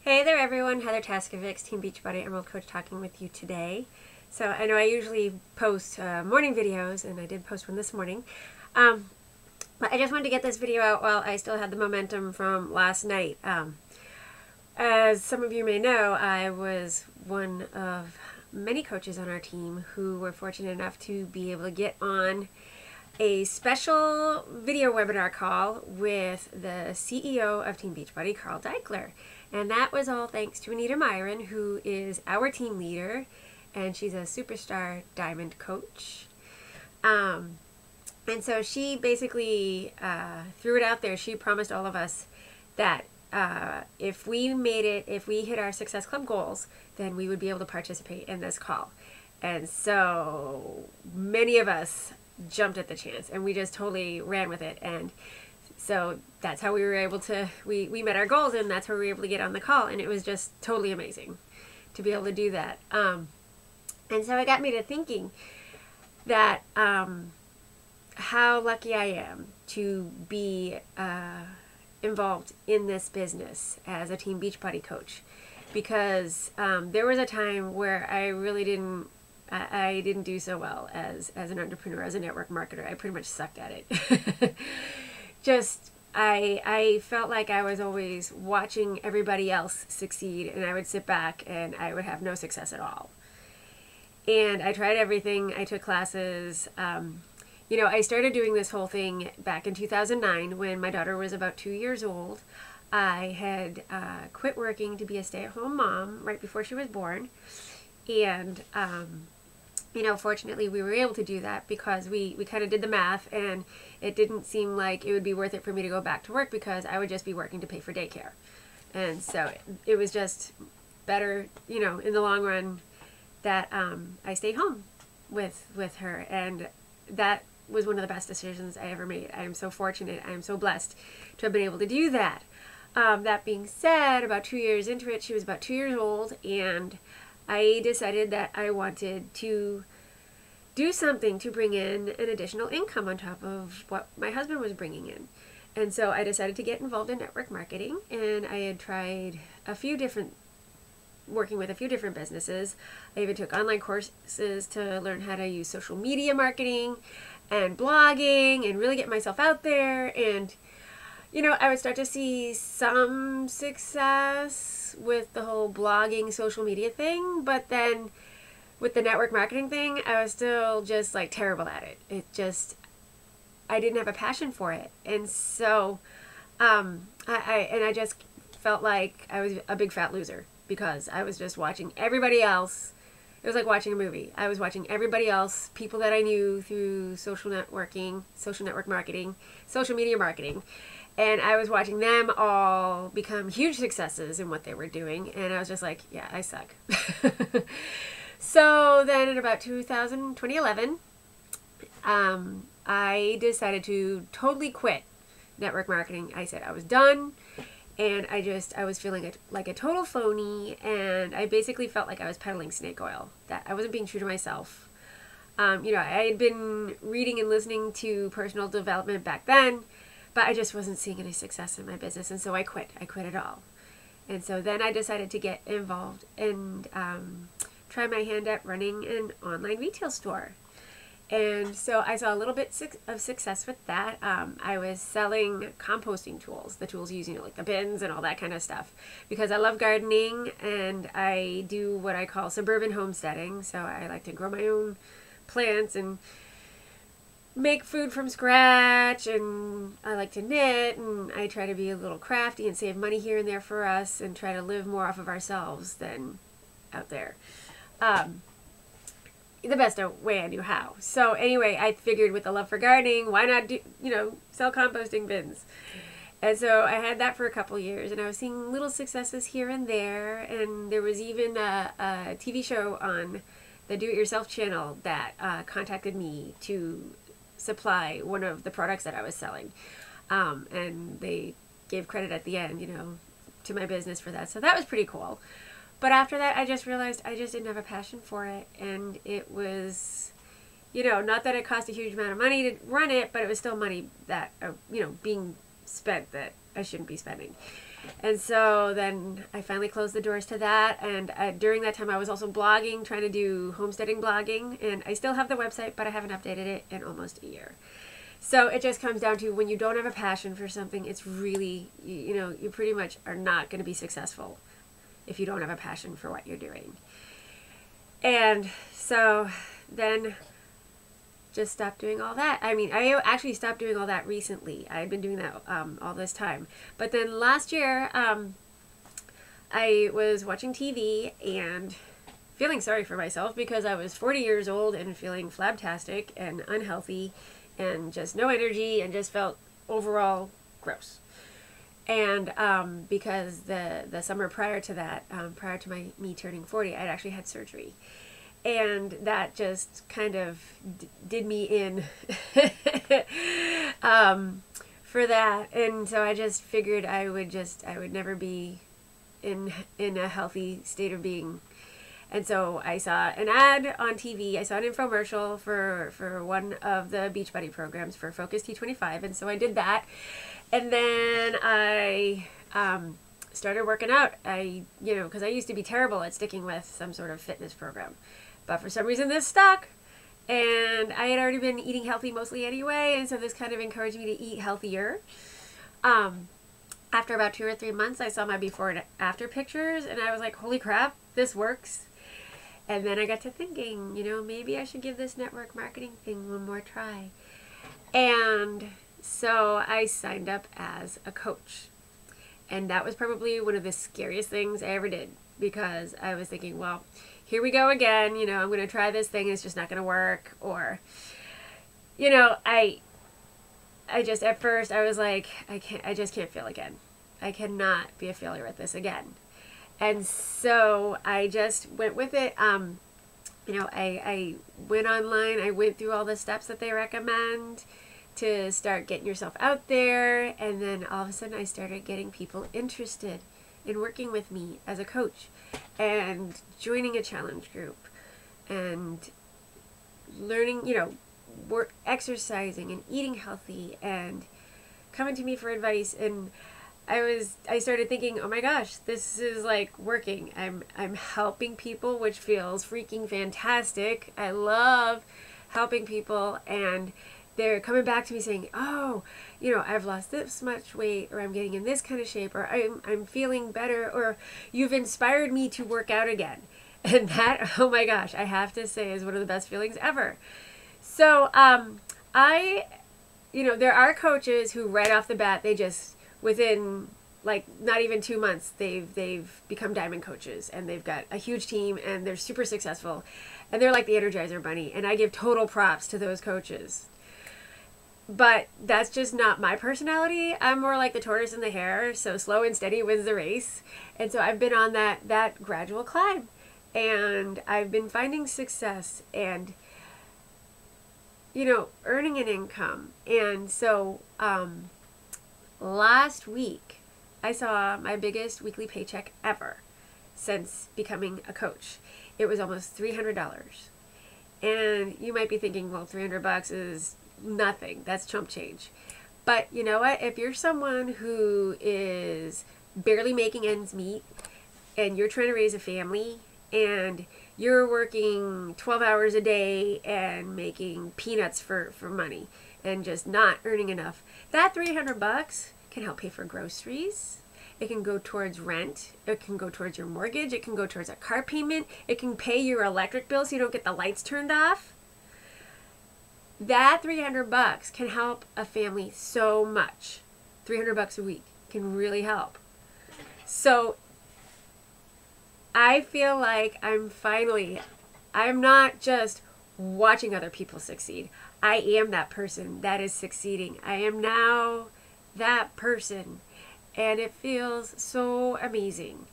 Hey there everyone, Heather Taskovic's Team Beachbody Emerald Coach talking with you today. So I know I usually post morning videos, and I did post one this morning. But I just wanted to get this video out while I still had the momentum from last night. As some of you may know, I was one of many coaches on our team who were fortunate enough to be able to get on a special video webinar call with the CEO of Team Beachbody, Carl Deichler. And that was all thanks to Anita Myron, who is our team leader, and she's a superstar diamond coach. And so she basically threw it out there. She promised all of us that if we made it, if we hit our Success Club goals, then we would be able to participate in this call. And so many of us jumped at the chance, and we just totally ran with it. And so that's how we were able to, we met our goals, and that's how we were able to get on the call. And it was just totally amazing to be able to do that. And so it got me to thinking that how lucky I am to be involved in this business as a Team Beachbody coach, because there was a time where I really didn't do so well as an entrepreneur, as a network marketer. I pretty much sucked at it. I felt like I was always watching everybody else succeed, and I would sit back and I would have no success at all. And I tried everything. I took classes. I started doing this whole thing back in 2009 when my daughter was about 2 years old. I had quit working to be a stay-at-home mom right before she was born. And fortunately we were able to do that because we kind of did the math, and it didn't seem like it would be worth it for me to go back to work because I would just be working to pay for daycare. And so it was just better, in the long run, that I stayed home with her. And that was one of the best decisions I ever made. I am so fortunate. I am so blessed to have been able to do that. That being said, about 2 years into it, she was about 2 years old, and I decided that I wanted to do something to bring in an additional income on top of what my husband was bringing in. And so I decided to get involved in network marketing, and I had tried working with a few different businesses. I even took online courses to learn how to use social media marketing and blogging and really get myself out there. And I would start to see some success with the whole blogging, social media thing, but then with the network marketing thing, I was still just like terrible at it. I didn't have a passion for it. And so I just felt like I was a big fat loser because I was just watching everybody else. It was like watching a movie. I was watching everybody else, people that I knew through social network marketing, social media marketing. And I was watching them all become huge successes in what they were doing. And I was just like, yeah, I suck. So then in about 2011, I decided to totally quit network marketing. I said I was done. And I was feeling like a total phony. And I basically felt like I was peddling snake oil, that I wasn't being true to myself. I had been reading and listening to personal development back then, but I just wasn't seeing any success in my business. And so I quit. I quit it all. And so then I decided to get involved and try my hand at running an online retail store. And so I saw a little bit of success with that. I was selling composting tools, the tools using like the bins and all that kind of stuff, because I love gardening and I do what I call suburban homesteading. So I like to grow my own plants and make food from scratch, and I like to knit, and I try to be a little crafty and save money here and there for us and try to live more off of ourselves than out there. The best way I knew how. So anyway, I figured with the love for gardening, why not do, sell composting bins? And so I had that for a couple years, and I was seeing little successes here and there. And there was even a TV show on the Do-It-Yourself channel that contacted me to supply one of the products that I was selling. And they gave credit at the end, to my business for that. So that was pretty cool. But after that, I just realized I just didn't have a passion for it. And it was, not that it cost a huge amount of money to run it, but it was still money that, being spent that I shouldn't be spending. And so then I finally closed the doors to that. And during that time, I was also blogging, trying to do homesteading blogging. And I still have the website, but I haven't updated it in almost a year. So it just comes down to when you don't have a passion for something, it's really, you pretty much are not going to be successful if you don't have a passion for what you're doing. And so then just stopped doing all that. I mean, I actually stopped doing all that recently. I've been doing that all this time. But then last year, I was watching TV and feeling sorry for myself because I was 40 years old and feeling flabtastic and unhealthy and just no energy and just felt overall gross. And because the summer prior to that, prior to me turning 40, I'd actually had surgery. And that just kind of did me in for that. And so I just figured I would never be in a healthy state of being. And so I saw an ad on TV. I saw an infomercial for one of the Beachbody programs for Focus T25. And so I did that. And then I started working out. Because I used to be terrible at sticking with some sort of fitness program. But for some reason this stuck, and I had already been eating healthy mostly anyway, and so this kind of encouraged me to eat healthier. After about 2 or 3 months, I saw my before and after pictures, and I was like, holy crap, this works. And then I got to thinking, maybe I should give this network marketing thing one more try. And so I signed up as a coach. And that was probably one of the scariest things I ever did, because I was thinking, well, here we go again, I'm going to try this thing, it's just not going to work. Or, I just, at first, I was like, I just can't fail again. I cannot be a failure at this again. And so I just went with it. I went online, I went through all the steps that they recommend to start getting yourself out there. And then all of a sudden I started getting people interested in working with me as a coach and joining a challenge group and learning, exercising and eating healthy and coming to me for advice. And I started thinking, oh my gosh, this is like working. I'm helping people, which feels freaking fantastic. I love helping people, and they're coming back to me saying, oh, I've lost this much weight, or I'm getting in this kind of shape, or I'm feeling better, or you've inspired me to work out again. And that, oh my gosh, I have to say is one of the best feelings ever. So there are coaches who right off the bat, they just, within like not even 2 months, they've become diamond coaches, and they've got a huge team, and they're super successful, and they're like the Energizer Bunny, and I give total props to those coaches. But that's just not my personality. I'm more like the tortoise and the hare, so slow and steady wins the race. And so I've been on that gradual climb, and I've been finding success and, earning an income. And so last week, I saw my biggest weekly paycheck ever since becoming a coach. It was almost $300. And you might be thinking, well, $300 is nothing. That's chump change. But you know what? If you're someone who is barely making ends meet, and you're trying to raise a family, and you're working 12 hours a day and making peanuts for money and just not earning enough, that $300 can help pay for groceries. It can go towards rent. It can go towards your mortgage. It can go towards a car payment. It can pay your electric bill so you don't get the lights turned off. That $300 can help a family so much. $300 a week can really help. So I feel like I'm not just watching other people succeed. I am that person that is succeeding. I am now that person, and it feels so amazing.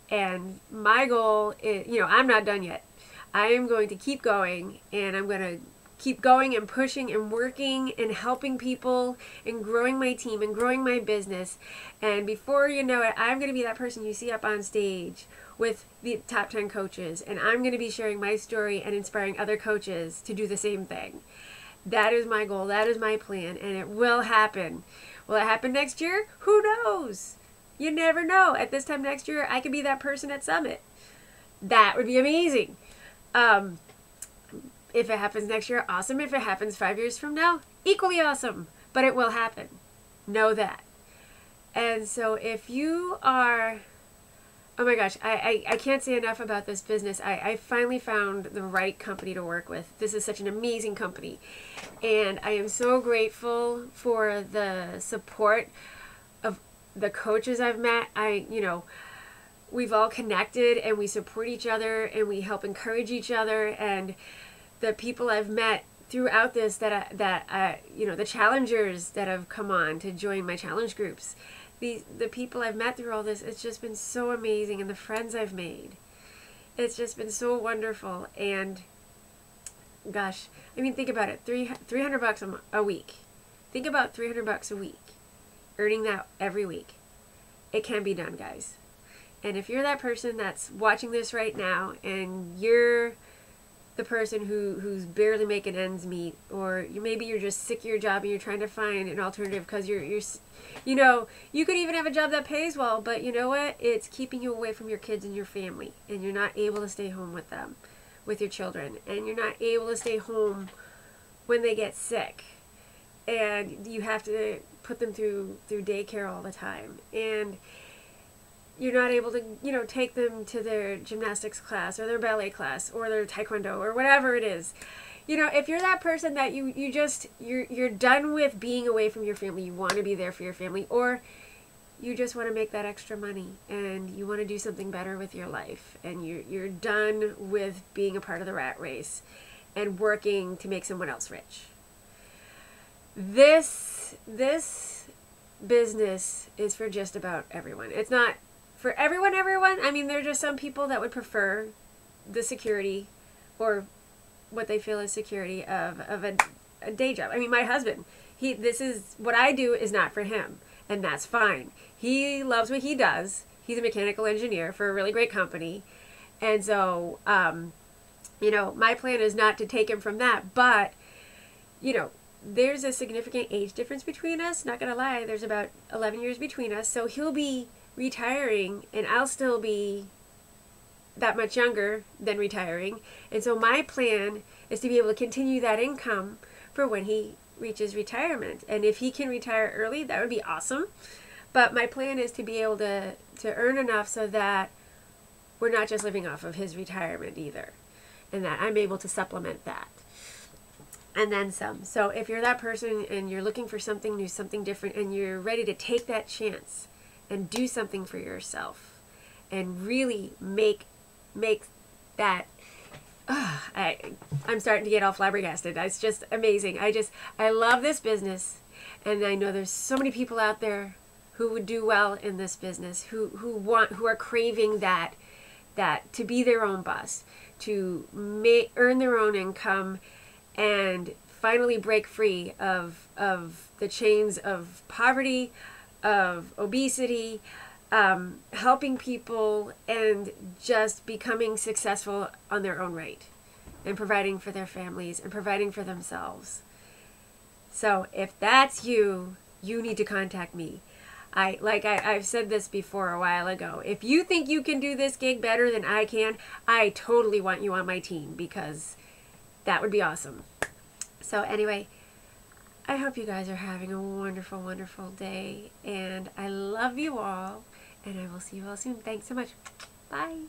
And my goal is, I'm not done yet. I am going to keep going, and I'm going to keep going and pushing and working and helping people and growing my team and growing my business. And before you know it, I'm going to be that person you see up on stage with the top 10 coaches, and I'm going to be sharing my story and inspiring other coaches to do the same thing. That is my goal. That is my plan, and it will happen. Will it happen next year? Who knows? You never know. At this time next year, I could be that person at Summit. That would be amazing. If it happens next year, awesome. If it happens 5 years from now, equally awesome. But it will happen. Know that. And so if you are, oh my gosh, I can't say enough about this business. I finally found the right company to work with. This is such an amazing company. And I am so grateful for the support of the coaches I've met. We've all connected and we support each other and we help encourage each other. And the people I've met throughout this the challengers that have come on to join my challenge groups, the people I've met through all this, it's just been so amazing. And the friends I've made, it's just been so wonderful. And gosh, I mean, think about it, $300 a week. Think about $300 a week, earning that every week. It can be done, guys. And if you're that person that's watching this right now and you're the person who's barely making ends meet, or maybe you're just sick of your job and you're trying to find an alternative because you could even have a job that pays well, but you know what? It's keeping you away from your kids and your family, and you're not able to stay home with them, with your children, and you're not able to stay home when they get sick, and you have to put them through daycare all the time, and you're not able to, take them to their gymnastics class or their ballet class or their taekwondo or whatever it is. If you're that person that you're done with being away from your family, you want to be there for your family, or you just want to make that extra money and you want to do something better with your life, and you're done with being a part of the rat race and working to make someone else rich. This business is for just about everyone. It's not for everyone. I mean, there are just some people that would prefer the security, or what they feel is security of a day job. I mean, my husband, this is what I do is not for him, and that's fine. He loves what he does. He's a mechanical engineer for a really great company, and so my plan is not to take him from that, but there's a significant age difference between us. Not gonna lie, there's about 11 years between us, so he'll be retiring and I'll still be that much younger than retiring. And so my plan is to be able to continue that income for when he reaches retirement. And if he can retire early, that would be awesome. But my plan is to be able to earn enough so that we're not just living off of his retirement either, and that I'm able to supplement that. And then some. So if you're that person and you're looking for something new, something different, and you're ready to take that chance and do something for yourself and really make that, I'm starting to get all flabbergasted. It's just amazing. I love this business, and I know there's so many people out there who would do well in this business, who are craving that to be their own boss, to earn their own income, and finally break free of the chains of poverty, of obesity, helping people, and just becoming successful on their own right, and providing for their families and providing for themselves. So if that's you, you need to contact me. I've said this before a while ago. If you think you can do this gig better than I can, I totally want you on my team, because that would be awesome. So anyway, I hope you guys are having a wonderful, wonderful day, and I love you all, and I will see you all soon. Thanks so much. Bye.